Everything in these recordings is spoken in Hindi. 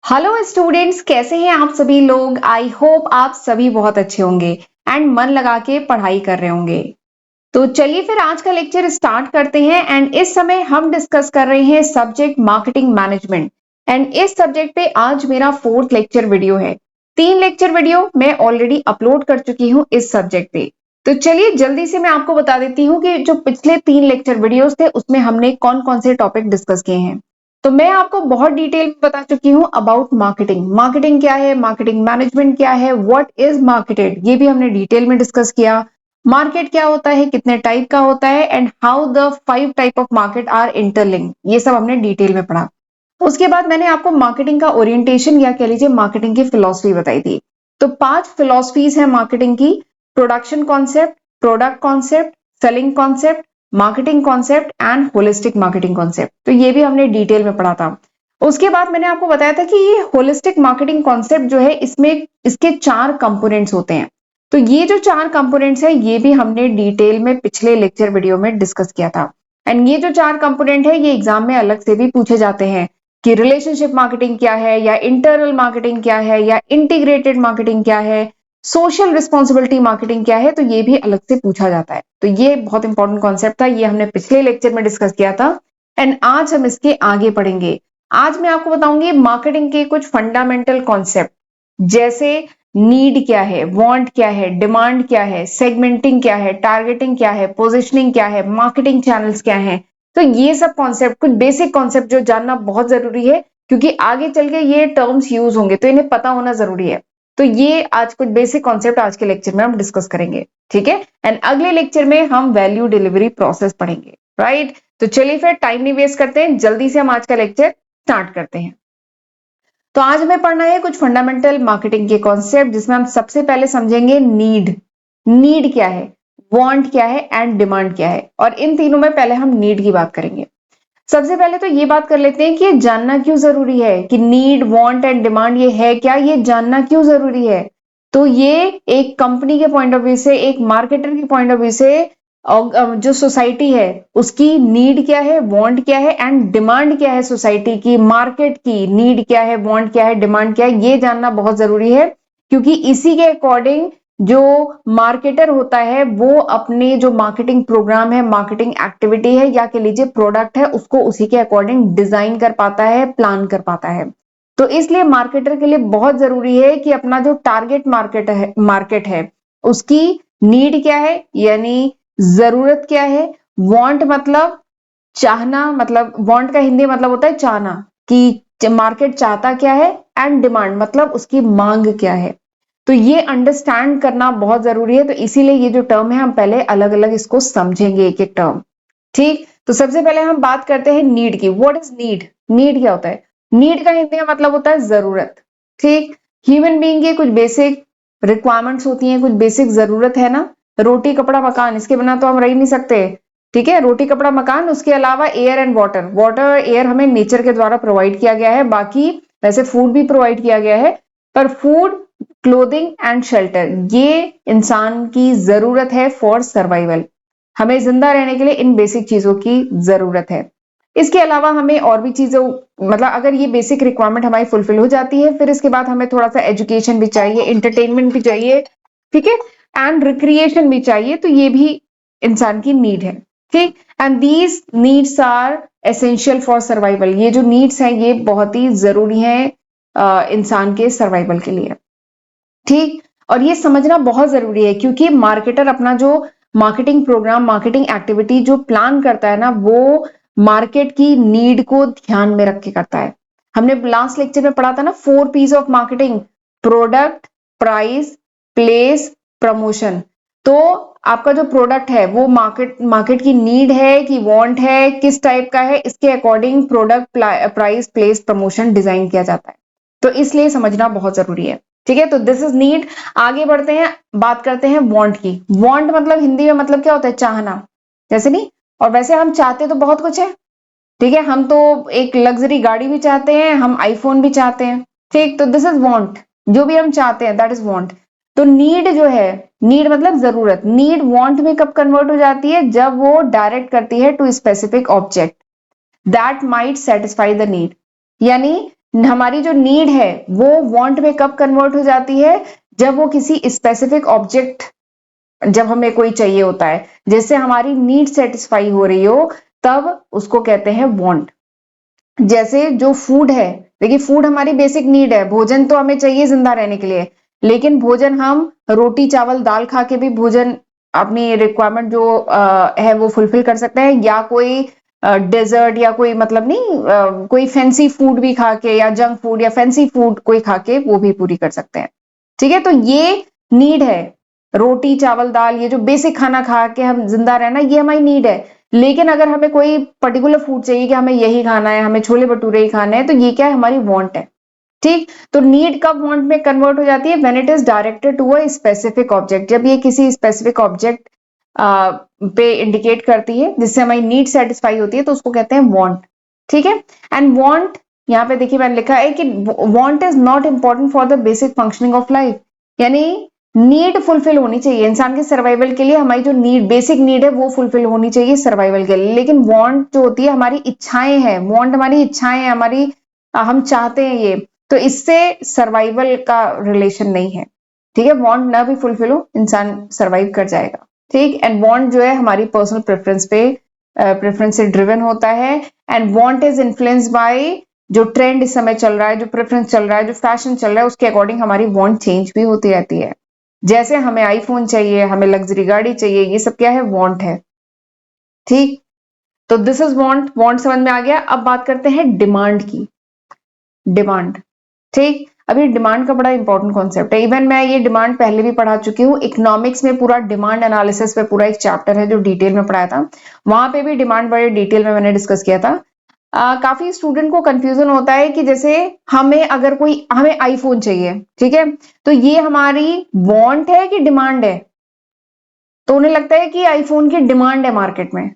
हेलो स्टूडेंट्स, कैसे हैं आप सभी लोग। आई होप आप सभी बहुत अच्छे होंगे एंड मन लगा के पढ़ाई कर रहे होंगे। तो चलिए फिर आज का लेक्चर स्टार्ट करते हैं। एंड इस समय हम डिस्कस कर रहे हैं सब्जेक्ट मार्केटिंग मैनेजमेंट। एंड इस सब्जेक्ट पे आज मेरा 4th लेक्चर वीडियो है। 3 लेक्चर वीडियो मैं ऑलरेडी अपलोड कर चुकी हूँ इस सब्जेक्ट पे। तो चलिए जल्दी से मैं आपको बता देती हूँ कि जो पिछले 3 लेक्चर वीडियोस थे उसमें हमने कौन कौन से टॉपिक डिस्कस किए हैं। तो मैं आपको बहुत डिटेल में बता चुकी हूँ अबाउट मार्केटिंग। मार्केटिंग क्या है, मार्केटिंग मैनेजमेंट क्या है, व्हाट इज मार्केटेड, ये भी हमने डिटेल में डिस्कस किया। मार्केट क्या होता है, कितने टाइप का होता है, and how the 5 type of market are interlinked, ये सब हमने डिटेल में पढ़ा। उसके बाद मैंने आपको मार्केटिंग का ओरिएंटेशन या कह लीजिए मार्केटिंग की फिलॉसफी बताई थी। तो 5 फिलॉसफीज है मार्केटिंग की: production concept, product concept, selling concept, marketing concept and holistic marketing concept. तो ये भी हमने डिटेल में पढ़ा था। उसके बाद मैंने आपको बताया था कि ये होलिस्टिक मार्केटिंग कॉन्सेप्ट जो है इसमें इसके 4 कंपोनेंट्स होते हैं। तो ये जो 4 कंपोनेंट्स है ये भी हमने डिटेल में पिछले लेक्चर वीडियो में डिस्कस किया था। एंड ये जो 4 कंपोनेंट है ये एग्जाम में अलग से भी पूछे जाते हैं कि रिलेशनशिप मार्केटिंग क्या है, या इंटरनल मार्केटिंग क्या है, या इंटीग्रेटेड मार्केटिंग क्या है, सोशल रिस्पॉन्सिबिलिटी मार्केटिंग क्या है। तो ये भी अलग से पूछा जाता है। तो ये बहुत इंपॉर्टेंट कॉन्सेप्ट था, ये हमने पिछले लेक्चर में डिस्कस किया था। एंड आज हम इसके आगे पढ़ेंगे। आज मैं आपको बताऊंगी मार्केटिंग के कुछ फंडामेंटल कॉन्सेप्ट, जैसे नीड क्या है, वांट क्या है, डिमांड क्या है, सेगमेंटिंग क्या है, टारगेटिंग क्या है, पोजिशनिंग क्या है, मार्केटिंग चैनल्स क्या है। तो ये सब कॉन्सेप्ट, कुछ बेसिक कॉन्सेप्ट जो जानना बहुत जरूरी है, क्योंकि आगे चल के ये टर्म्स यूज होंगे तो इन्हें पता होना जरूरी है। तो ये आज कुछ बेसिक कॉन्सेप्ट आज के लेक्चर में हम डिस्कस करेंगे, ठीक है। एंड अगले लेक्चर में हम वैल्यू डिलीवरी प्रोसेस पढ़ेंगे, राइट। तो चलिए फिर टाइम नहीं वेस्ट करते हैं, जल्दी से हम आज का लेक्चर स्टार्ट करते हैं। तो आज हमें पढ़ना है कुछ फंडामेंटल मार्केटिंग के कॉन्सेप्ट, जिसमें हम सबसे पहले समझेंगे नीड। नीड क्या है, वांट क्या है एंड डिमांड क्या है। और इन तीनों में पहले हम नीड की बात करेंगे। सबसे पहले तो ये बात कर लेते हैं कि ये जानना क्यों जरूरी है कि नीड, वांट एंड डिमांड ये है क्या, ये जानना क्यों जरूरी है। तो ये एक कंपनी के पॉइंट ऑफ व्यू से, एक मार्केटर के पॉइंट ऑफ व्यू से, जो सोसाइटी है उसकी नीड क्या है, वांट क्या है एंड डिमांड क्या है, सोसाइटी की, मार्केट की नीड क्या है, वांट क्या है, डिमांड क्या है, ये जानना बहुत जरूरी है। क्योंकि इसी के अकॉर्डिंग जो मार्केटर होता है वो अपने जो मार्केटिंग प्रोग्राम है, मार्केटिंग एक्टिविटी है, या कह लीजिए प्रोडक्ट है, उसको उसी के अकॉर्डिंग डिजाइन कर पाता है, प्लान कर पाता है। तो इसलिए मार्केटर के लिए बहुत जरूरी है कि अपना जो टारगेट मार्केट है उसकी नीड क्या है, यानी जरूरत क्या है। वांट मतलब चाहना, मतलब वांट का हिंदी मतलब होता है चाहना, कि मार्केट चाहता क्या है, एंड डिमांड मतलब उसकी मांग क्या है। तो ये अंडरस्टैंड करना बहुत जरूरी है। तो इसीलिए ये जो टर्म है हम पहले अलग अलग इसको समझेंगे, एक एक टर्म, ठीक। तो सबसे पहले हम बात करते हैं नीड की। What is need? नीड क्या होता है? नीड का हिंदी में मतलब होता है जरूरत, ठीक। ह्यूमन बीइंग की कुछ बेसिक रिक्वायरमेंट्स होती हैं, कुछ बेसिक जरूरत है ना। रोटी कपड़ा मकान, इसके बिना तो हम रह ही नहीं सकते, ठीक है। रोटी कपड़ा मकान, उसके अलावा air and water. Water air हमें नेचर के द्वारा प्रोवाइड किया गया है, बाकी वैसे फूड भी प्रोवाइड किया गया है, पर फूड, क्लोथिंग एंड शेल्टर ये इंसान की जरूरत है फॉर सर्वाइवल। हमें जिंदा रहने के लिए इन बेसिक चीजों की जरूरत है। इसके अलावा हमें और भी चीजों, मतलब अगर ये बेसिक रिक्वायरमेंट हमारी फुलफिल हो जाती है, फिर इसके बाद हमें थोड़ा सा एजुकेशन भी चाहिए, इंटरटेनमेंट भी चाहिए, ठीक है, एंड रिक्रिएशन भी चाहिए। तो ये भी इंसान की नीड है, ठीक। And these needs are essential for survival. ये जो नीड्स हैं ये बहुत ही जरूरी है इंसान के सर्वाइवल के लिए, ठीक। और ये समझना बहुत जरूरी है, क्योंकि मार्केटर अपना जो मार्केटिंग प्रोग्राम, मार्केटिंग एक्टिविटी जो प्लान करता है ना, वो मार्केट की नीड को ध्यान में रख के करता है। हमने लास्ट लेक्चर में पढ़ा था ना 4 P's of marketing: product, price, place, promotion. तो आपका जो प्रोडक्ट है वो मार्केट की नीड है कि वांट है, किस टाइप का है, इसके according product, price, place, promotion design किया जाता है। तो इसलिए समझना बहुत जरूरी है, ठीक है। तो दिस इज नीड। आगे बढ़ते हैं, बात करते हैं वांट की। वांट मतलब हिंदी में मतलब क्या होता है? चाहना, जैसे नहीं। और वैसे हम चाहते तो बहुत कुछ है, ठीक है। हम तो एक लग्जरी गाड़ी भी चाहते हैं, हम आईफोन भी चाहते हैं, ठीक। तो दिस इज वांट, जो भी हम चाहते हैं दैट इज वांट। तो नीड जो है, नीड मतलब जरूरत, नीड वांट में कब कन्वर्ट हो जाती है? जब वो डायरेक्ट करती है to specific object that might satisfy the need. यानी हमारी जो नीड है वो वांट में कब कन्वर्ट हो जाती है, जब वो किसी स्पेसिफिक ऑब्जेक्ट, जब हमें कोई चाहिए होता है, जैसे हमारी नीड सेटिस्फाई हो रही हो, तब उसको कहते हैं वांट। जैसे जो फूड है, देखिए फूड हमारी बेसिक नीड है, भोजन तो हमें चाहिए जिंदा रहने के लिए, लेकिन भोजन हम रोटी चावल दाल खा के भी भोजन अपनी रिक्वायरमेंट जो है वो फुलफिल कर सकते हैं, या कोई डेजर्ट या कोई मतलब नहीं कोई फैंसी फूड भी खा के, या जंक फूड या फैंसी फूड कोई खा के वो भी पूरी कर सकते हैं। ठीक है, तो ये नीड है, रोटी चावल दाल ये जो बेसिक खाना खा के हम जिंदा रहना, ये हमारी नीड है। लेकिन अगर हमें कोई पर्टिकुलर फूड चाहिए कि हमें यही खाना है, हमें छोले भटूरे ही खाने हैं, तो ये क्या है, हमारी वांट है। ठीक, तो नीड कब वांट में कन्वर्ट हो जाती है, when it is directed to a specific object, जब ये किसी स्पेसिफिक ऑब्जेक्ट पे इंडिकेट करती है जिससे हमारी नीड सेटिस्फाई होती है, तो उसको कहते हैं वांट। ठीक है, एंड वांट, यहाँ पे देखिए मैंने लिखा है कि want is not important for the basic functioning of life, यानी नीड फुलफिल होनी चाहिए इंसान के सर्वाइवल के लिए, हमारी जो नीड बेसिक नीड है वो फुलफिल होनी चाहिए सर्वाइवल के लिए, लेकिन वांट जो होती है हमारी इच्छाएं हैं, वांट हमारी इच्छाएं हैं, हमारी हम चाहते हैं ये, तो इससे सर्वाइवल का रिलेशन नहीं है। ठीक है, वांट ना भी फुलफिल हो, इंसान सर्वाइव कर जाएगा। ठीक, एंड वांट जो है हमारी पर्सनल प्रेफरेंस पे प्रेफरेंस से ड्रिवन होता है, and want is influence by जो ट्रेंड इस समय चल रहा है, जो प्रेफरेंस चल रहा है, जो फैशन चल रहा है, उसके अकॉर्डिंग हमारी वांट चेंज भी होती रहती है। जैसे हमें आईफोन चाहिए, हमें लग्जरी गाड़ी चाहिए, ये सब क्या है, वांट है। ठीक, तो दिस इज वांट, वांट समझ में आ गया। अब बात करते हैं डिमांड की। डिमांड, ठीक, अभी डिमांड का बड़ा इंपॉर्टेंट कॉन्सेप्ट है, इवन मैं ये डिमांड पहले भी पढ़ा चुकी हूँ, इकोनॉमिक्स में पूरा डिमांड एनालिसिस पे पूरा एक चैप्टर है जो डिटेल में पढ़ाया था, वहां पे भी डिमांड बड़े डिटेल में मैंने डिस्कस किया था। काफी स्टूडेंट को कंफ्यूजन होता है कि जैसे हमें अगर कोई हमें आईफोन चाहिए, ठीक है, तो ये हमारी वांट है कि डिमांड है, तो उन्हें लगता है कि आईफोन की डिमांड है मार्केट में,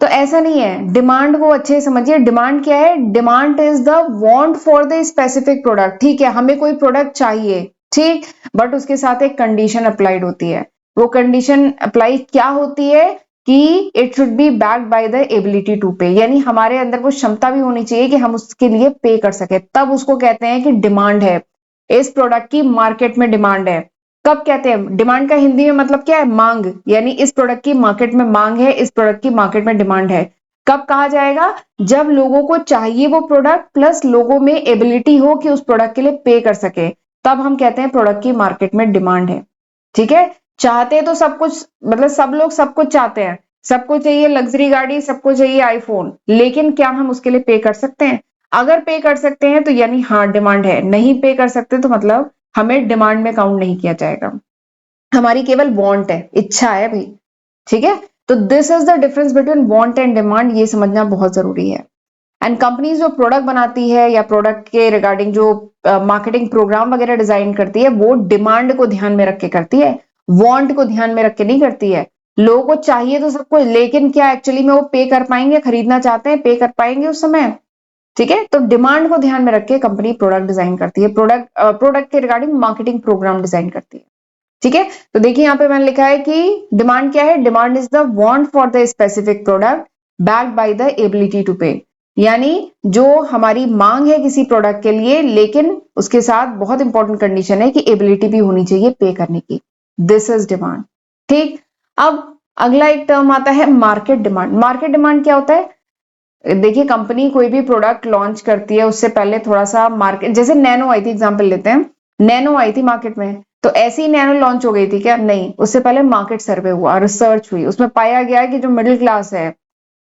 तो ऐसा नहीं है। डिमांड को अच्छे से समझिए, डिमांड क्या है, demand is the want for the specific product. ठीक है, हमें कोई प्रोडक्ट चाहिए, ठीक, बट उसके साथ एक कंडीशन अप्लाइड होती है, वो कंडीशन अप्लाई क्या होती है कि it should be backed by the ability to pay, यानी हमारे अंदर वो क्षमता भी होनी चाहिए कि हम उसके लिए पे कर सके, तब उसको कहते हैं कि डिमांड है, इस प्रोडक्ट की मार्केट में डिमांड है। कब कहते हैं डिमांड का हिंदी में मतलब क्या है, मांग, यानी इस प्रोडक्ट की मार्केट में मांग है, इस प्रोडक्ट की मार्केट में डिमांड है। कब कहा जाएगा, जब लोगों को चाहिए वो प्रोडक्ट प्लस लोगों में एबिलिटी हो कि उस प्रोडक्ट के लिए पे कर सके, तब हम कहते हैं प्रोडक्ट की मार्केट में डिमांड है। ठीक है, चाहते तो सब कुछ, मतलब सब लोग सब कुछ चाहते हैं, सबको चाहिए लग्जरी गाड़ी, सबको चाहिए आईफोन, लेकिन क्या हम उसके लिए पे कर सकते हैं? अगर पे कर सकते हैं तो यानी हाँ डिमांड है, नहीं पे कर सकते तो मतलब हमें डिमांड में काउंट नहीं किया जाएगा, हमारी केवल वांट है, इच्छा है भाई। ठीक है, तो this is the difference between want and demand, ये समझना बहुत जरूरी है। एंड कंपनीज जो प्रोडक्ट बनाती है या प्रोडक्ट के रिगार्डिंग जो मार्केटिंग प्रोग्राम वगैरह डिजाइन करती है, वो डिमांड को ध्यान में रख के करती है, वांट को ध्यान में रख के नहीं करती है। लोगों को चाहिए तो सब कुछ, लेकिन क्या एक्चुअली में वो पे कर पाएंगे, खरीदना चाहते हैं, पे कर पाएंगे उस समय? ठीक है, तो डिमांड को ध्यान में रख के कंपनी प्रोडक्ट डिजाइन करती है, प्रोडक्ट के रिगार्डिंग मार्केटिंग प्रोग्राम डिजाइन करती है। ठीक है, तो देखिए यहाँ पे मैंने लिखा है कि डिमांड क्या है, demand is the want for the specific product backed by the ability to pay, यानी जो हमारी मांग है किसी प्रोडक्ट के लिए, लेकिन उसके साथ बहुत इंपॉर्टेंट कंडीशन है कि एबिलिटी भी होनी चाहिए पे करने की, दिस इज डिमांड। ठीक, अब अगला एक टर्म आता है मार्केट डिमांड। मार्केट डिमांड क्या होता है, देखिए कंपनी कोई भी प्रोडक्ट लॉन्च करती है उससे पहले थोड़ा सा मार्केट, जैसे नैनो आई थी, एग्जांपल लेते हैं, नैनो आई थी मार्केट में, तो ऐसी ही नैनो लॉन्च हो गई थी क्या? नहीं, उससे पहले मार्केट सर्वे हुआ, रिसर्च हुई, उसमें पाया गया कि जो मिडिल क्लास है,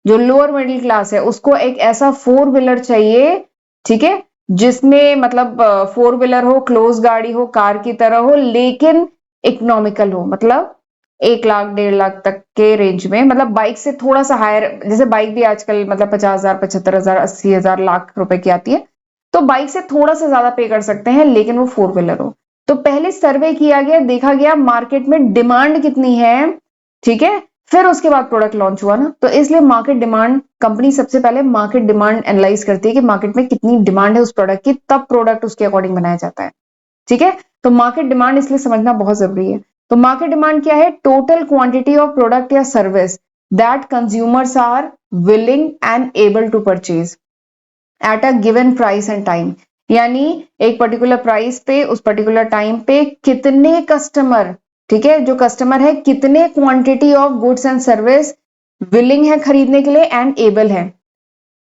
जो लोअर मिडिल क्लास है, उसको एक ऐसा फोर व्हीलर चाहिए, ठीक है, जिसमें मतलब फोर व्हीलर हो, क्लोज गाड़ी हो, कार की तरह हो, लेकिन इकोनॉमिकल हो, मतलब 1 लाख 1.5 लाख तक के रेंज में, मतलब बाइक से थोड़ा सा हायर, जैसे बाइक भी आजकल मतलब 50,000 75,000 80,000 लाख रुपए की आती है, तो बाइक से थोड़ा सा ज्यादा पे कर सकते हैं, लेकिन वो फोर व्हीलर हो। तो पहले सर्वे किया गया, देखा गया मार्केट में डिमांड कितनी है, ठीक है, फिर उसके बाद प्रोडक्ट लॉन्च हुआ ना, तो इसलिए मार्केट डिमांड, कंपनी सबसे पहले मार्केट डिमांड एनालाइज करती है कि मार्केट में कितनी डिमांड है उस प्रोडक्ट की, तब प्रोडक्ट उसके अकॉर्डिंग बनाया जाता है। ठीक है, तो मार्केट डिमांड इसलिए समझना बहुत जरूरी है। तो मार्केट डिमांड क्या है, टोटल क्वांटिटी ऑफ प्रोडक्ट या service that consumers are willing and able to purchase, at a given price and time, यानी एक पर्टिकुलर प्राइस पे उस पर्टिकुलर टाइम पे कितने कस्टमर, ठीक है, जो कस्टमर है कितने quantity of goods and service willing है खरीदने के लिए एंड एबल है,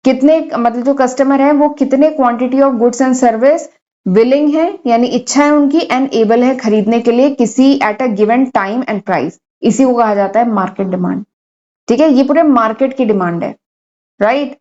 कितने मतलब जो कस्टमर है वो कितने quantity of goods and service willing है यानी इच्छा है उनकी एंड एबल है खरीदने के लिए किसी eight a given time and price, इसी को कहा जाता है मार्केट डिमांड। ठीक है, ये पूरे मार्केट की डिमांड है, राइट।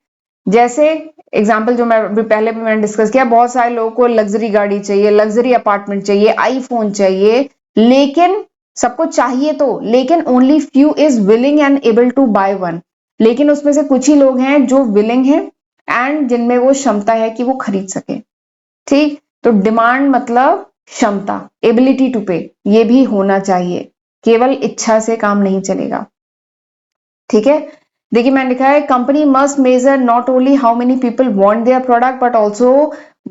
जैसे एग्जाम्पल जो मैं पहले भी मैंने डिस्कस किया, बहुत सारे लोगों को लग्जरी गाड़ी चाहिए, लग्जरी अपार्टमेंट चाहिए, आईफोन चाहिए, लेकिन सबको चाहिए तो, लेकिन only few is willing and able to buy one, लेकिन उसमें से कुछ ही लोग हैं जो विलिंग हैं एंड जिनमें वो क्षमता है कि वो खरीद सके। ठीक, तो डिमांड मतलब क्षमता, एबिलिटी टू पे, ये भी होना चाहिए, केवल इच्छा से काम नहीं चलेगा। ठीक है, देखिए मैंने लिखा है company must measure not only how many people want their product but also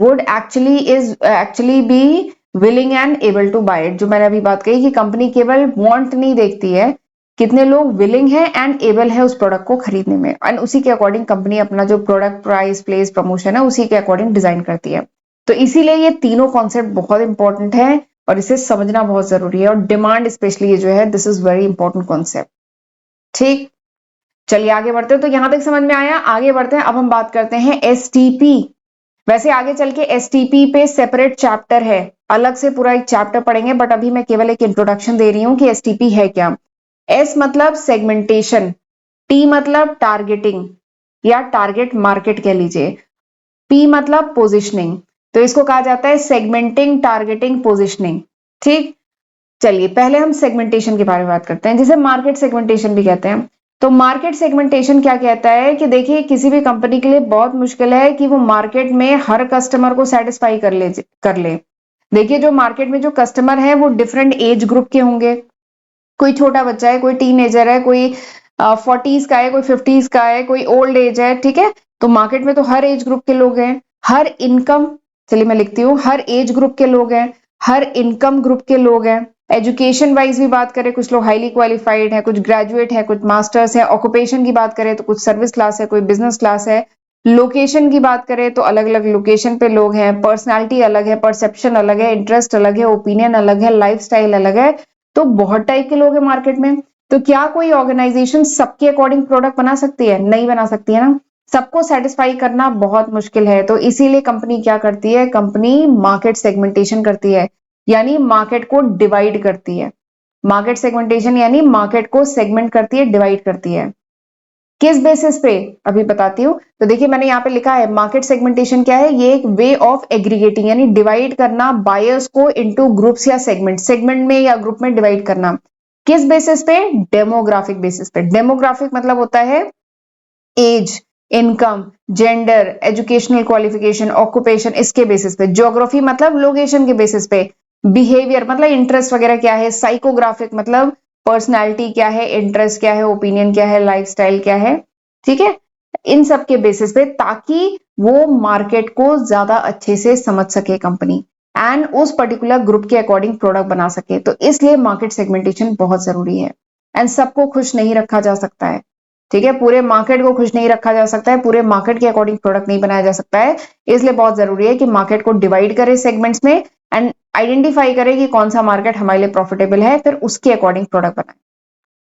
would actually be willing and able to buy it. जो मैंने अभी बात कही कि कंपनी केवल वांट नहीं देखती है, कितने लोग विलिंग है एंड एबल है उस प्रोडक्ट को खरीदने में, एंड उसी के अकॉर्डिंग कंपनी अपना जो प्रोडक्ट प्राइस प्लेस प्रमोशन है उसी के अकॉर्डिंग डिजाइन करती है। तो इसीलिए ये तीनों कॉन्सेप्ट बहुत इंपॉर्टेंट है और इसे समझना बहुत जरूरी है, और डिमांड स्पेशली ये जो है this is very important concept. ठीक, चलिए आगे बढ़ते हैं। तो यहां तक समझ में आया, आगे बढ़ते हैं। अब हम बात करते हैं एसटीपी। वैसे आगे चल के एसटीपी पे सेपरेट चैप्टर है, अलग से पूरा एक चैप्टर पढ़ेंगे, बट अभी मैं केवल एक इंट्रोडक्शन दे रही हूं कि एसटीपी है क्या। एस मतलब सेगमेंटेशन, टी मतलब टारगेटिंग या टारगेट मार्केट कह लीजिए, पी मतलब पोजिशनिंग। तो इसको कहा जाता है सेगमेंटिंग, टारगेटिंग, पोजिशनिंग। ठीक, चलिए पहले हम सेगमेंटेशन के बारे में बात करते हैं, जिसे मार्केट सेगमेंटेशन भी कहते हैं। तो मार्केट सेगमेंटेशन क्या कहता है कि देखिए किसी भी कंपनी के लिए बहुत मुश्किल है कि वो मार्केट में हर कस्टमर को सेटिस्फाई कर ले। देखिए जो मार्केट में जो कस्टमर है वो डिफरेंट एज ग्रुप के होंगे, कोई छोटा बच्चा है, कोई टीनेजर है, कोई 40s का है, कोई 50s का है, कोई ओल्ड एज है। ठीक है, तो मार्केट में तो हर एज ग्रुप के लोग हैं, हर इनकम, चलिए मैं लिखती हूँ, हर एज ग्रुप के लोग हैं, हर इनकम ग्रुप के लोग हैं। एजुकेशन वाइज भी बात करें, कुछ लोग हाईली क्वालिफाइड है, कुछ ग्रेजुएट है, कुछ मास्टर्स है। ऑक्यूपेशन की बात करें तो कुछ सर्विस क्लास है, कोई बिजनेस क्लास है। लोकेशन की बात करें तो अलग अलग लोकेशन पे लोग हैं। पर्सनालिटी अलग है, परसेप्शन अलग है, इंटरेस्ट अलग है, ओपिनियन अलग है, लाइफस्टाइल अलग है। तो बहुत टाइप के लोग हैं मार्केट में। तो क्या कोई ऑर्गेनाइजेशन सबके अकॉर्डिंग प्रोडक्ट बना सकती है? नहीं बना सकती है ना, सबको सेटिस्फाई करना बहुत मुश्किल है। तो इसीलिए कंपनी क्या करती है, कंपनी मार्केट सेगमेंटेशन करती है, यानी मार्केट को डिवाइड करती है। मार्केट सेगमेंटेशन यानी मार्केट को सेगमेंट करती है, डिवाइड करती है। किस बेसिस पे, अभी बताती हूँ। तो देखिए मैंने यहाँ पे लिखा है मार्केट सेगमेंटेशन क्या है, ये एक वे ऑफ एग्रीगेटिंग यानी डिवाइड करना बायर्स को इनटू ग्रुप्स या सेगमेंट में या ग्रुप में डिवाइड करना। किस बेसिस पे? डेमोग्राफिक बेसिस पे। डेमोग्राफिक मतलब होता है age, income, gender, educational qualification, occupation, इसके बेसिस पे। ज्योग्राफी मतलब लोकेशन के बेसिस पे। बिहेवियर मतलब इंटरेस्ट वगैरह क्या है। साइकोग्राफिक मतलब पर्सनालिटी क्या है, इंटरेस्ट क्या है, ओपिनियन क्या है, लाइफस्टाइल क्या है। ठीक है, इन सब के बेसिस पे, ताकि वो मार्केट को ज्यादा अच्छे से समझ सके कंपनी एंड उस पर्टिकुलर ग्रुप के अकॉर्डिंग प्रोडक्ट बना सके। तो इसलिए मार्केट सेगमेंटेशन बहुत जरूरी है एंड सबको खुश नहीं रखा जा सकता है। ठीक है, पूरे मार्केट को खुश नहीं रखा जा सकता है, पूरे मार्केट के अकॉर्डिंग प्रोडक्ट नहीं बनाया जा सकता है। इसलिए बहुत जरूरी है कि मार्केट को डिवाइड करे सेगमेंट्स में एंड आइडेंटिफाई करे कि कौन सा मार्केट हमारे लिए प्रॉफिटेबल है, फिर उसके अकॉर्डिंग प्रोडक्ट बनाए।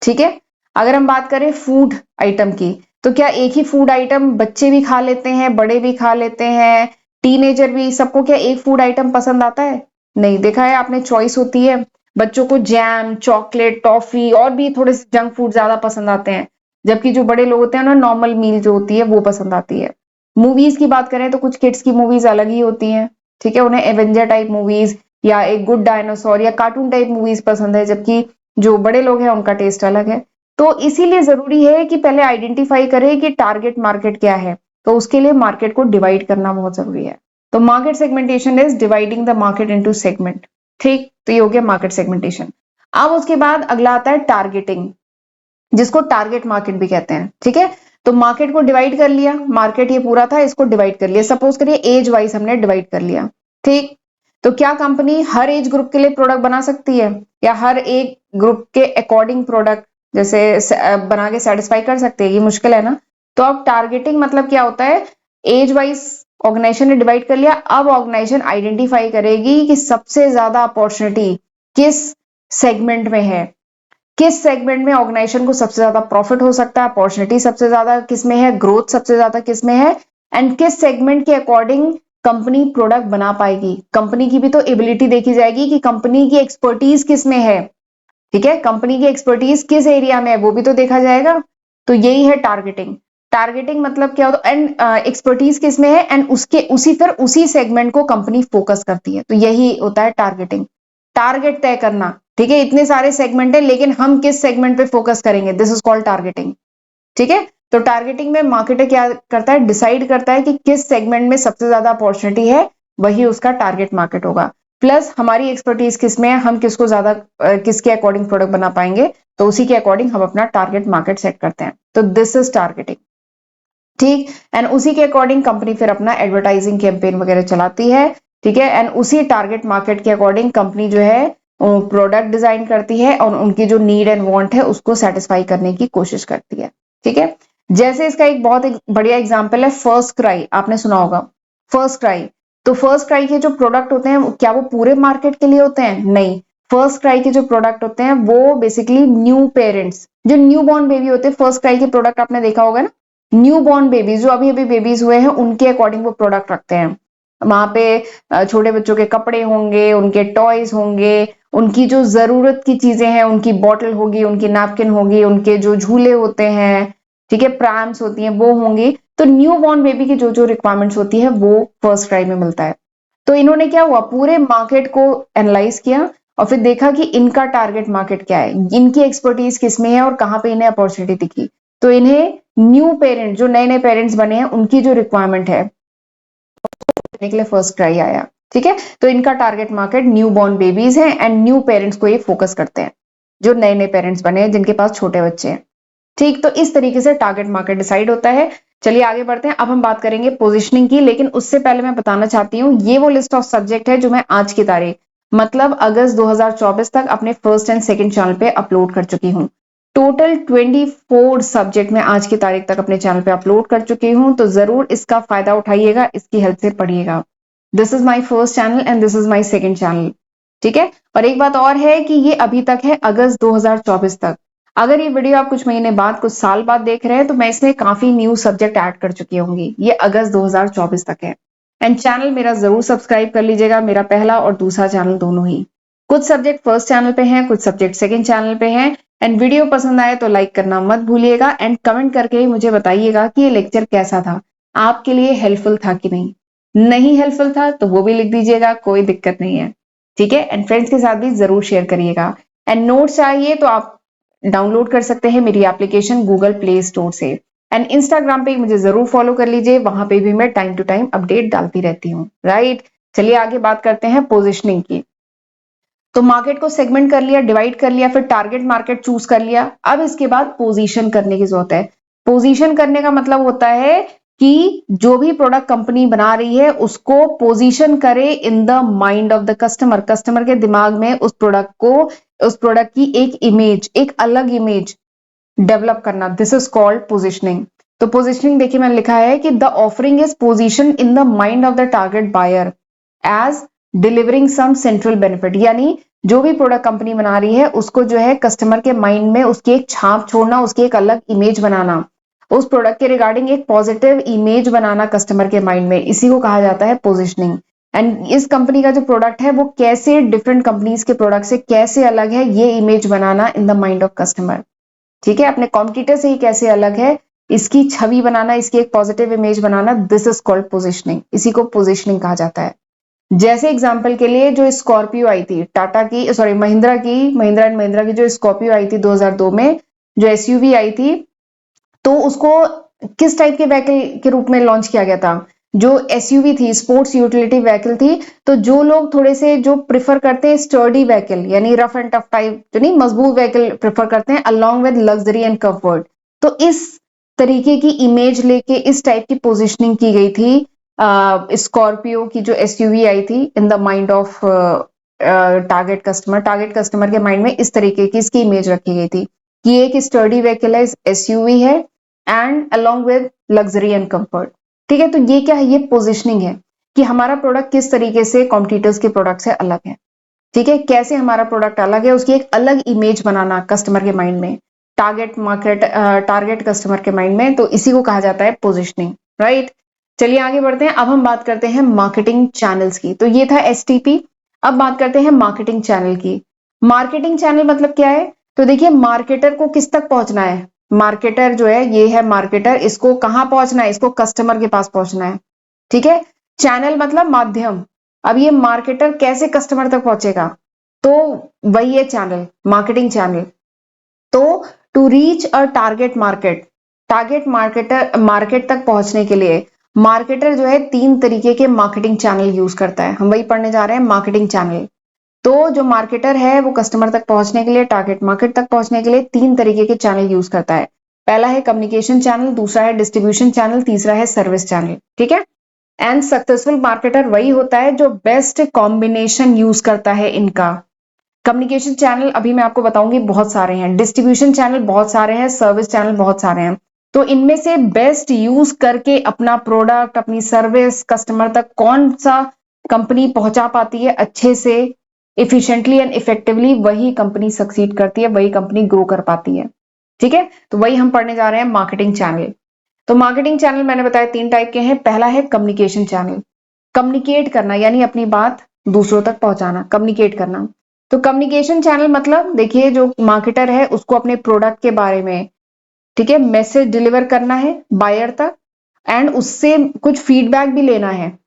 ठीक है, अगर हम बात करें फूड आइटम की, तो क्या एक ही फूड आइटम बच्चे भी खा लेते हैं, बड़े भी खा लेते हैं, टीनेजर भी, सबको क्या एक फूड आइटम पसंद आता है? नहीं, देखा है आपने, चॉइस होती है। बच्चों को जैम, चॉकलेट, टॉफी और भी थोड़े से जंक फूड ज्यादा पसंद आते हैं, जबकि जो बड़े लोग होते हैं ना, नॉर्मल मील जो होती है वो पसंद आती है। मूवीज की बात करें तो कुछ किड्स की मूवीज अलग ही होती हैं। ठीक है, उन्हें एवेंजर टाइप मूवीज या एक गुड डायनासोर या कार्टून टाइप मूवीज पसंद है, जबकि जो बड़े लोग हैं उनका टेस्ट अलग है। तो इसीलिए जरूरी है कि पहले आइडेंटिफाई करें कि टारगेट मार्केट क्या है, तो उसके लिए मार्केट को डिवाइड करना बहुत जरूरी है। तो market segmentation is dividing the market into segment. ठीक, तो ये हो गया मार्केट सेगमेंटेशन। अब उसके बाद अगला आता है टारगेटिंग, जिसको टारगेट मार्केट भी कहते हैं। ठीक है, तो मार्केट को डिवाइड कर लिया, मार्केट ये पूरा था, इसको डिवाइड कर लिया। सपोज करिए एज वाइज हमने डिवाइड कर लिया। ठीक, तो क्या कंपनी हर एज ग्रुप के लिए प्रोडक्ट बना सकती है, या हर एक ग्रुप के अकॉर्डिंग प्रोडक्ट जैसे बना के सेटिस्फाई कर सकते हैं? ये मुश्किल है ना। तो अब टारगेटिंग मतलब क्या होता है, एज वाइज ऑर्गेनाइजेशन ने डिवाइड कर लिया। अब ऑर्गेनाइजेशन आइडेंटिफाई करेगी कि सबसे ज्यादा अपॉर्चुनिटी किस सेगमेंट में है, किस सेगमेंट में ऑर्गेनाइजेशन को सबसे ज्यादा प्रॉफिट हो सकता है, अपॉर्चुनिटी सबसे ज्यादा किस में है, ग्रोथ सबसे ज्यादा किस में है, एंड किस सेगमेंट के अकॉर्डिंग कंपनी प्रोडक्ट बना पाएगी। कंपनी की भी तो एबिलिटी देखी जाएगी कि कंपनी की एक्सपर्टीज किस में है, ठीक है, कंपनी की एक्सपर्टीज किस एरिया में है वो भी तो देखा जाएगा। तो यही है टारगेटिंग। टारगेटिंग मतलब क्या होता है, एंड एक्सपर्टीज किस में है, एंड उसके उसी सेगमेंट को कंपनी फोकस करती है, तो यही होता है टारगेटिंग। टारगेट तय करना, ठीक है, इतने सारे सेगमेंट है लेकिन हम किस सेगमेंट पे फोकस करेंगे, दिस इज कॉल्ड टारगेटिंग, ठीक है। तो टारगेटिंग में मार्केटर क्या करता है, डिसाइड करता है कि किस सेगमेंट में सबसे ज्यादा अपॉर्चुनिटी है, वही उसका टारगेट मार्केट होगा। प्लस हमारी एक्सपर्टीज किस में है, हम किसको ज्यादा किसके अकॉर्डिंग प्रोडक्ट बना पाएंगे, तो उसी के अकॉर्डिंग हम अपना टारगेट मार्केट सेट करते हैं। तो दिस इज टारगेटिंग, ठीक। एंड उसी के अकॉर्डिंग कंपनी फिर अपना एडवर्टाइजिंग कैंपेन वगैरह चलाती है, ठीक है। एंड उसी टारगेट मार्केट के अकॉर्डिंग कंपनी जो है प्रोडक्ट डिजाइन करती है और उनकी जो नीड एंड वांट है उसको सेटिस्फाई करने की कोशिश करती है, ठीक है। जैसे इसका एक बहुत बढ़िया एग्जांपल है फर्स्ट क्राई, आपने सुना होगा फर्स्ट क्राई। तो फर्स्ट क्राई के जो प्रोडक्ट होते हैं क्या वो पूरे मार्केट के लिए होते हैं, नहीं। फर्स्ट क्राई के जो प्रोडक्ट होते हैं वो बेसिकली न्यू पेरेंट्स, जो न्यू बॉर्न बेबी होते हैं, फर्स्ट क्राई के प्रोडक्ट आपने देखा होगा ना, न्यू बॉर्न बेबीज जो अभी अभी बेबीज हुए हैं उनके अकॉर्डिंग वो प्रोडक्ट रखते हैं। वहां पे छोटे बच्चों के कपड़े होंगे, उनके टॉयज होंगे, उनकी जो जरूरत की चीजें हैं, उनकी बॉटल होगी, उनकी नैपकिन होगी, उनके जो झूले होते हैं, ठीक है, प्रैम्स होती हैं वो होंगी। तो न्यू बॉर्न बेबी की जो जो रिक्वायरमेंट्स होती है वो फर्स्ट क्राई में मिलता है। तो इन्होंने क्या हुआ, पूरे मार्केट को एनालाइज किया और फिर देखा कि इनका टारगेट मार्केट क्या है, इनकी एक्सपर्टीज किसमें है और कहां पे इन्हें अपॉर्चुनिटी दिखी। तो इन्हें न्यू पेरेंट, जो नए नए पेरेंट्स बने हैं उनकी जो रिक्वायरमेंट है के लिए फर्स्ट क्राई आया, ठीक है। तो इनका target market new born babies है एंड न्यू पेरेंट्स को ये फोकस करते हैं, जो नए नए पेरेंट्स बने हैं जिनके पास छोटे बच्चे हैं, ठीक। तो इस तरीके से टारगेट मार्केट डिसाइड होता है। चलिए आगे बढ़ते हैं, अब हम बात करेंगे पोजीशनिंग की, लेकिन उससे पहले मैं बताना चाहती हूँ ये वो लिस्ट ऑफ सब्जेक्ट है जो मैं आज की तारीख मतलब अगस्त 2024 तक अपने फर्स्ट एंड सेकंड चैनल पे अपलोड कर चुकी हूँ। टोटल 24 सब्जेक्ट में आज की तारीख तक अपने चैनल पे अपलोड कर चुकी हूँ, तो जरूर इसका फायदा उठाइएगा, इसकी हेल्प से पढ़िएगा। This is my first channel and this is my second channel, ठीक है। और एक बात और है कि ये अभी तक है अगस्त 2024 तक। अगर ये वीडियो आप कुछ महीने बाद, कुछ साल बाद देख रहे हैं तो मैं इसमें काफी न्यू सब्जेक्ट ऐड कर चुकी होंगी। ये अगस्त 2024 तक है। एंड चैनल मेरा जरूर सब्सक्राइब कर लीजिएगा, मेरा पहला और दूसरा चैनल दोनों ही। कुछ सब्जेक्ट फर्स्ट चैनल पे हैं, कुछ सब्जेक्ट सेकंड चैनल पे हैं। एंड वीडियो पसंद आए तो लाइक करना मत भूलिएगा एंड कमेंट करके मुझे बताइएगा कि ये लेक्चर कैसा था, आपके लिए हेल्पफुल था कि नहीं। नहीं हेल्पफुल था तो वो भी लिख दीजिएगा, कोई दिक्कत नहीं है, ठीक है। एंड फ्रेंड्स के साथ भी जरूर शेयर करिएगा। एंड नोट्स चाहिए तो आप डाउनलोड कर सकते हैं मेरी एप्लीकेशन गूगल प्ले स्टोर से। एंड इंस्टाग्राम पे मुझे जरूर फॉलो कर लीजिए, वहां पे भी मैं टाइम टू टाइम अपडेट डालती रहती हूँ, राइट। चलिए आगे बात करते हैं पोजिशनिंग की। तो मार्केट को सेगमेंट कर लिया, डिवाइड कर लिया, फिर टारगेट मार्केट चूज कर लिया। अब इसके बाद पोजीशन करने की जरूरत है। पोजीशन करने का मतलब होता है कि जो भी प्रोडक्ट कंपनी बना रही है उसको पोजीशन करे इन the mind of the customer, customer के दिमाग में उस प्रोडक्ट को, उस प्रोडक्ट की एक इमेज, एक अलग इमेज डेवलप करना, दिस इज कॉल्ड पोजिशनिंग। तो पोजिशनिंग देखिए मैंने लिखा है कि the offering is position in the mind of the target buyer as delivering some central benefit, यानी जो भी प्रोडक्ट कंपनी बना रही है उसको जो है कस्टमर के माइंड में उसकी एक छाप छोड़ना, उसकी एक अलग इमेज बनाना, उस प्रोडक्ट के रिगार्डिंग एक पॉजिटिव इमेज बनाना कस्टमर के माइंड में, इसी को कहा जाता है पोजिशनिंग। एंड इस कंपनी का जो प्रोडक्ट है वो कैसे डिफरेंट कंपनीज के प्रोडक्ट से कैसे अलग है, ये image banana in the mind of customer, ठीक है। अपने कॉम्पिटिटर से ही कैसे अलग है, इसकी छवि बनाना, इसकी एक positive image banana, this is called positioning, इसी को पोजिशनिंग कहा जाता है। जैसे एग्जांपल के लिए जो स्कॉर्पियो आई थी टाटा की, सॉरी महिंद्रा की, महिंद्रा एंड महिंद्रा की जो स्कॉर्पियो आई थी 2002 में, जो एसयूवी आई थी, तो उसको किस टाइप के व्हीकल के रूप में लॉन्च किया गया था, जो एसयूवी थी, स्पोर्ट्स यूटिलिटी व्हीकल थी। तो जो लोग थोड़े से जो प्रिफर करते हैं स्टर्डी व्हीकल, यानी रफ एंड टफ टाइप, जो नहीं मजबूत व्हीकल प्रिफर करते हैं along with luxury and comfort, तो इस तरीके की इमेज लेके इस टाइप की पोजिशनिंग की गई थी स्कॉर्पियो की जो एसयूवी आई थी इन the mind of target customer. Target customer के माइंड में इस तरीके की इसकी इमेज रखी गई थी कि एक स्टर्डी व्हीकल है, एसयूवी है and along with luxury and comfort. ठीक है, तो ये क्या है, ये पोजिशनिंग है कि हमारा प्रोडक्ट किस तरीके से कॉम्पिटिटर्स के प्रोडक्ट से अलग है। ठीक है, कैसे हमारा प्रोडक्ट अलग है, उसकी एक अलग इमेज बनाना कस्टमर के माइंड में, टारगेट मार्केट, टारगेट कस्टमर के माइंड में, तो इसी को कहा जाता है पोजिशनिंग, राइट। चलिए आगे बढ़ते हैं, अब हम बात करते हैं मार्केटिंग चैनल्स की। तो ये था एसटीपी, अब बात करते हैं मार्केटिंग चैनल की। मार्केटिंग चैनल मतलब क्या है, तो देखिए मार्केटर को किस तक पहुंचना है, मार्केटर जो है ये है मार्केटर, इसको कहां पहुंचना है, इसको कस्टमर के पास पहुंचना है। ठीक है, चैनल मतलब माध्यम, अब ये मार्केटर कैसे कस्टमर तक पहुंचेगा, तो वही है चैनल, मार्केटिंग चैनल। तो to reach a target market, target marketer, market तक पहुंचने के लिए मार्केटर जो है 3 तरीके के मार्केटिंग चैनल यूज करता है, हम वही पढ़ने जा रहे हैं मार्केटिंग चैनल। तो जो मार्केटर है वो कस्टमर तक पहुंचने के लिए, टारगेट मार्केट तक पहुंचने के लिए 3 तरीके के चैनल यूज करता है। पहला है कम्युनिकेशन चैनल, दूसरा है डिस्ट्रीब्यूशन चैनल, तीसरा है सर्विस चैनल। ठीक है, एंड सक्सेसफुल मार्केटर वही होता है जो बेस्ट कॉम्बिनेशन यूज करता है इनका। कम्युनिकेशन चैनल अभी मैं आपको बताऊंगी बहुत सारे हैं, डिस्ट्रीब्यूशन चैनल बहुत सारे हैं, सर्विस चैनल बहुत सारे हैं, तो इनमें से बेस्ट यूज करके अपना प्रोडक्ट, अपनी सर्विस कस्टमर तक कौन सा कंपनी पहुंचा पाती है अच्छे से, इफिशिएंटली एंड इफेक्टिवली, वही कंपनी सक्सीड करती है, वही कंपनी ग्रो कर पाती है। ठीक है, तो वही हम पढ़ने जा रहे हैं मार्केटिंग चैनल। तो मार्केटिंग चैनल मैंने बताया 3 टाइप के हैं। पहला है कम्युनिकेशन चैनल, कम्युनिकेट करना यानी अपनी बात दूसरों तक पहुंचाना, कम्युनिकेट करना। तो कम्युनिकेशन चैनल मतलब देखिए जो मार्केटर है उसको अपने प्रोडक्ट के बारे में, ठीक है, मैसेज डिलीवर करना है बायर तक, एंड उससे कुछ फीडबैक भी लेना है।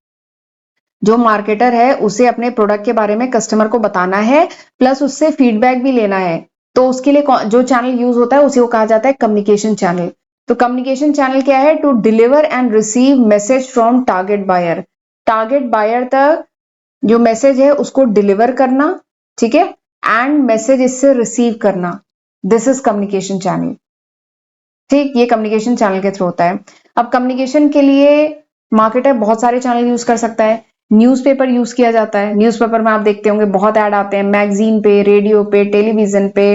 जो मार्केटर है उसे अपने प्रोडक्ट के बारे में कस्टमर को बताना है, प्लस उससे फीडबैक भी लेना है। तो उसके लिए जो चैनल यूज होता है उसी को कहा जाता है कम्युनिकेशन चैनल। तो कम्युनिकेशन चैनल क्या है, to deliver and receive message from target buyer, target buyer तक जो मैसेज है उसको डिलीवर करना, ठीक है, एंड मैसेज इससे रिसीव करना, दिस इज कम्युनिकेशन चैनल। ठीक, ये कम्युनिकेशन चैनल के थ्रू होता है। अब कम्युनिकेशन के लिए मार्केटर बहुत सारे चैनल यूज कर सकता है। न्यूज़पेपर यूज किया जाता है, न्यूज़पेपर में आप देखते होंगे बहुत ऐड आते हैं, मैगजीन पे, रेडियो पे, टेलीविजन पे,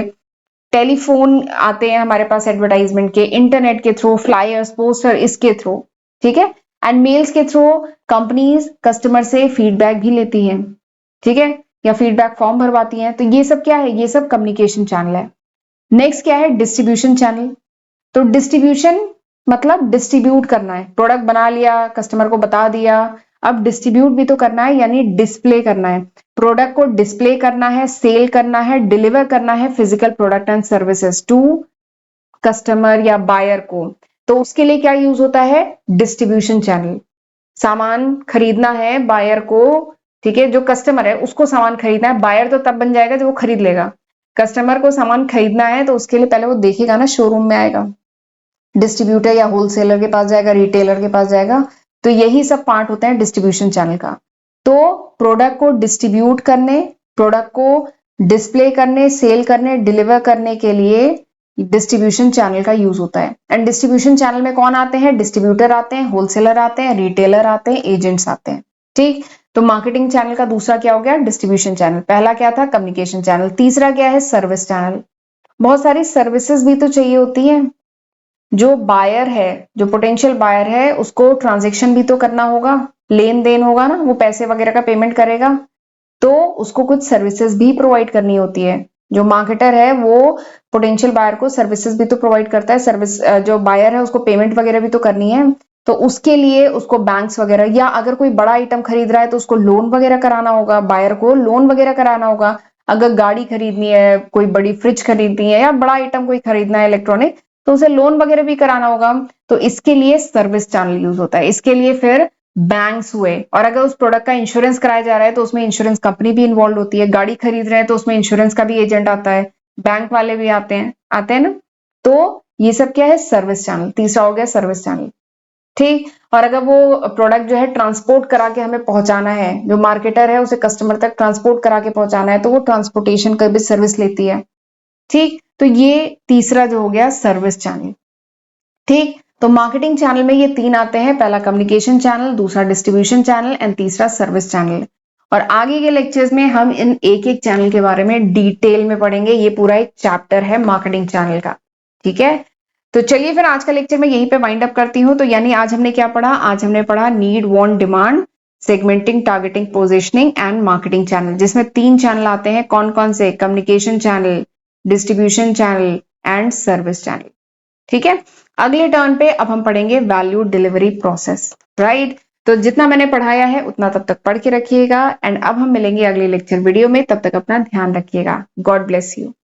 टेलीफोन आते हैं हमारे पास एडवर्टाइजमेंट के, इंटरनेट के थ्रू, फ्लायर्स, पोस्टर, इसके थ्रू। ठीक है, एंड मेल्स के थ्रू कंपनीज कस्टमर से फीडबैक भी लेती हैं, ठीक है, या फीडबैक फॉर्म भरवाती हैं। तो ये सब क्या है, ये सब कम्युनिकेशन चैनल है। नेक्स्ट क्या है, डिस्ट्रीब्यूशन चैनल। तो डिस्ट्रीब्यूशन मतलब डिस्ट्रीब्यूट करना है, प्रोडक्ट बना लिया, कस्टमर को बता दिया, अब डिस्ट्रीब्यूट भी तो करना है, यानी डिस्प्ले करना है, प्रोडक्ट को डिस्प्ले करना है, सेल करना है, डिलीवर करना है physical product and services to customer या बायर को। तो उसके लिए क्या यूज होता है, डिस्ट्रीब्यूशन चैनल। सामान खरीदना है बायर को, ठीक है, जो कस्टमर है उसको सामान खरीदना है, बायर तो तब बन जाएगा जब वो खरीद लेगा, कस्टमर को सामान खरीदना है तो उसके लिए पहले वो देखेगा ना, शोरूम में आएगा, डिस्ट्रीब्यूटर या होलसेलर के पास जाएगा, रिटेलर के पास जाएगा। तो यही सब पार्ट होते हैं डिस्ट्रीब्यूशन चैनल का। तो प्रोडक्ट को डिस्ट्रीब्यूट करने, प्रोडक्ट को डिस्प्ले करने, सेल करने, डिलीवर करने के लिए डिस्ट्रीब्यूशन चैनल का यूज होता है। एंड डिस्ट्रीब्यूशन चैनल में कौन आते हैं, डिस्ट्रीब्यूटर आते हैं, होलसेलर आते हैं, रिटेलर आते हैं, एजेंट्स आते हैं। ठीक, तो मार्केटिंग चैनल का दूसरा क्या हो गया, डिस्ट्रीब्यूशन चैनल। पहला क्या था, कम्युनिकेशन चैनल। तीसरा क्या है, सर्विस चैनल। बहुत सारी सर्विसेज भी तो चाहिए होती है, जो बायर है, जो पोटेंशियल बायर है, उसको ट्रांजेक्शन भी तो करना होगा, लेन देन होगा ना, वो पैसे वगैरह का पेमेंट करेगा, तो उसको कुछ सर्विसेज भी प्रोवाइड करनी होती है। जो मार्केटर है वो पोटेंशियल बायर को सर्विसेज भी तो प्रोवाइड करता है, सर्विस जो बायर है उसको पेमेंट वगैरह भी तो करनी है। तो उसके लिए उसको बैंक्स वगैरह, या अगर कोई बड़ा आइटम खरीद रहा है तो उसको लोन वगैरह कराना होगा, बायर को लोन वगैरह कराना होगा। अगर गाड़ी खरीदनी है, कोई बड़ी फ्रिज खरीदनी है, या बड़ा आइटम कोई खरीदना है इलेक्ट्रॉनिक, तो उसे लोन वगैरह भी कराना होगा। तो इसके लिए सर्विस चैनल यूज होता है। इसके लिए फिर बैंक्स हुए, और अगर उस प्रोडक्ट का इंश्योरेंस कराया जा रहा है तो उसमें इंश्योरेंस कंपनी भी इन्वॉल्व होती है, गाड़ी खरीद रहे हैं तो उसमें इंश्योरेंस का भी एजेंट आता है, बैंक वाले भी आते हैं ना। तो ये सब क्या है, सर्विस चैनल। तीसरा हो गया सर्विस चैनल। ठीक, और अगर वो प्रोडक्ट जो है ट्रांसपोर्ट करा के हमें पहुंचाना है, जो मार्केटर है उसे कस्टमर तक ट्रांसपोर्ट करा के पहुंचाना है, तो वो ट्रांसपोर्टेशन का भी सर्विस लेती है। ठीक, तो ये तीसरा जो हो गया सर्विस चैनल। ठीक, तो मार्केटिंग चैनल में ये 3 आते हैं, पहला कम्युनिकेशन चैनल, दूसरा डिस्ट्रीब्यूशन चैनल एंड तीसरा सर्विस चैनल। और आगे के लेक्चर्स में हम इन एक एक चैनल के बारे में डिटेल में पढ़ेंगे, ये पूरा एक चैप्टर है मार्केटिंग चैनल का। ठीक है, तो चलिए फिर आज का लेक्चर मैं यहीं पे वाइंड अप करती हूँ। तो यानी आज हमने क्या पढ़ा? आज हमने पढ़ा need, want, demand, segmenting, targeting, positioning and marketing channel, जिसमें 3 चैनल आते हैं। कौन कौन से? Communication channel, distribution channel and service channel. ठीक है, अगले टर्न पे अब हम पढ़ेंगे वैल्यू डिलीवरी प्रोसेस, राइट। तो जितना मैंने पढ़ाया है उतना तब तक पढ़ के रखिएगा, एंड अब हम मिलेंगे अगले लेक्चर वीडियो में। तब तक अपना ध्यान रखिएगा। God bless you.